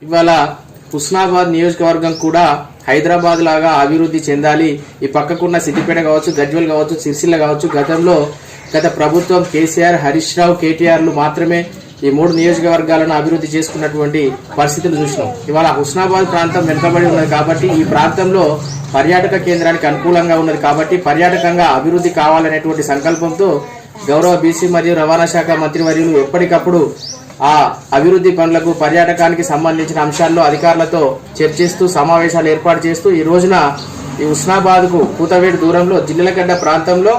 ఇవాళ హుస్నాబాద్ నియోజకవర్గం కూడా హైదరాబాద్ లాగా అభివృద్ధి చెందాలి. ఈ పక్కకున్న సిద్దిపేట కావచ్చు, గజ్వేల్ కావచ్చు, సిరిసిల్ల కావచ్చు, గత ప్రభుత్వం కేసీఆర్, హరీష్ రావు, కేటీఆర్లు మాత్రమే ఈ 3 నియోజకవర్గాలను అభివృద్ధి చేసుకున్నటువంటి పరిస్థితులు చూసినాం. ఇవాళ హుస్నాబాద్ ప్రాంతం వెనుకబడి ఉన్నది కాబట్టి ఈ ప్రాంతంలో పర్యాటక కేంద్రానికి అనుకూలంగా ఉన్నది కాబట్టి పర్యాటకంగా అభివృద్ధి కావాలనేటువంటి సంకల్పంతో గౌరవ బీసీ మరియు రవాణా శాఖ మంత్రివర్యులు ఎప్పటికప్పుడు ఆ అభివృద్ధి పనులకు పర్యాటకానికి సంబంధించిన అంశాల్లో అధికారులతో చర్చిస్తూ సమావేశాలు ఏర్పాటు చేస్తూ ఈ రోజున ఈ హుస్నాబాద్ కు కూతవేడు దూరంలో జిల్లెలగడ్డ ప్రాంతంలో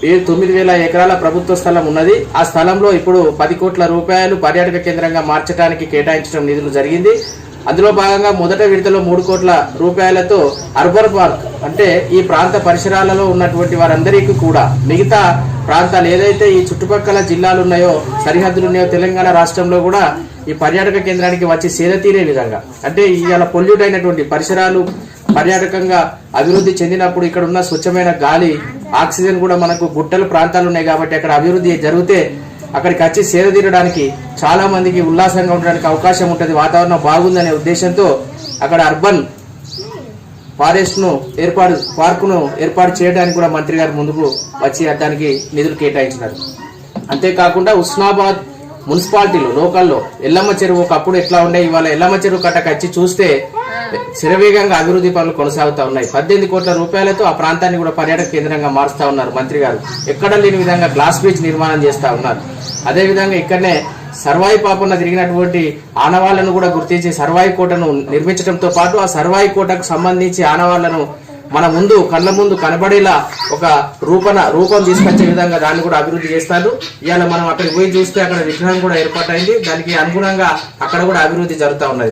9,000 ఎకరాల ప్రభుత్వ స్థలం ఉన్నది. ఆ స్థలంలో ఇప్పుడు 10 కోట్ల రూపాయలు పర్యాటక కేంద్రంగా మార్చడానికి కేటాయించడం నిధులు జరిగింది. అందులో భాగంగా మొదట విడతలో 3 కోట్ల రూపాయలతో అర్బన్ పార్క్ అంటే ఈ ప్రాంత పరిసరాలలో ఉన్నటువంటి వారందరికీ కూడా మిగతా ప్రాంతాలు ఏదైతే ఈ చుట్టుపక్కల జిల్లాలు ఉన్నాయో, సరిహద్దులు ఉన్నాయో, తెలంగాణ రాష్ట్రంలో కూడా ఈ పర్యాటక కేంద్రానికి వచ్చి సేద తీరే విధంగా అంటే ఇవాళ పొల్యూట్ అయినటువంటి పరిసరాలు పర్యాటకంగా అభివృద్ధి చెందినప్పుడు ఇక్కడ ఉన్న స్వచ్ఛమైన గాలి, ఆక్సిజన్ కూడా మనకు గుట్టల ప్రాంతాలు ఉన్నాయి కాబట్టి అక్కడ అభివృద్ధి జరిగితే అక్కడికి వచ్చి సేద తీరడానికి చాలా మందికి ఉల్లాసంగా ఉండడానికి అవకాశం ఉంటుంది. వాతావరణం బాగుందనే ఉద్దేశంతో అక్కడ అర్బన్ పార్కును ఏర్పాటు చేయడానికి కూడా మంత్రి గారు ముందుకు వచ్చి దానికి నిధులు కేటాయించినారు. అంతేకాకుండా హుస్నాబాద్ మున్సిపాలిటీలో లోకల్లో ఎల్లమ్మ చెరువు ఒకప్పుడు ఎట్లా ఉండే, ఇవాళ ఎల్లమ్మ చెరువు కట్టకు వచ్చి చూస్తే శరవేగంగా అభివృద్ధి పనులు కొనసాగుతా ఉన్నాయి. 18 కోట్ల రూపాయలతో ఆ ప్రాంతాన్ని కూడా పర్యాటక కేంద్రంగా మారుస్తా ఉన్నారు మంత్రి గారు. ఎక్కడ లేని విధంగా గ్లాస్ బ్రిడ్జ్ నిర్మాణం చేస్తా ఉన్నారు. అదేవిధంగా ఇక్కడనే సర్వాయి పాపన్న తిరిగినటువంటి ఆనవాళ్లను కూడా గుర్తించి సర్వాయి కోటను నిర్మించడంతో పాటు ఆ సర్వాయి కోటకు సంబంధించి ఆనవాళ్లను మన ముందు కళ్ళ ముందు కనబడేలా ఒక రూపం తీసుకొచ్చే విధంగా దాన్ని కూడా అభివృద్ధి చేస్తారు. ఇవాళ మనం అక్కడికి పోయి చూస్తే అక్కడ విగ్రహం కూడా ఏర్పాటైంది. దానికి అనుగుణంగా అక్కడ కూడా అభివృద్ధి జరుగుతూ ఉన్నది.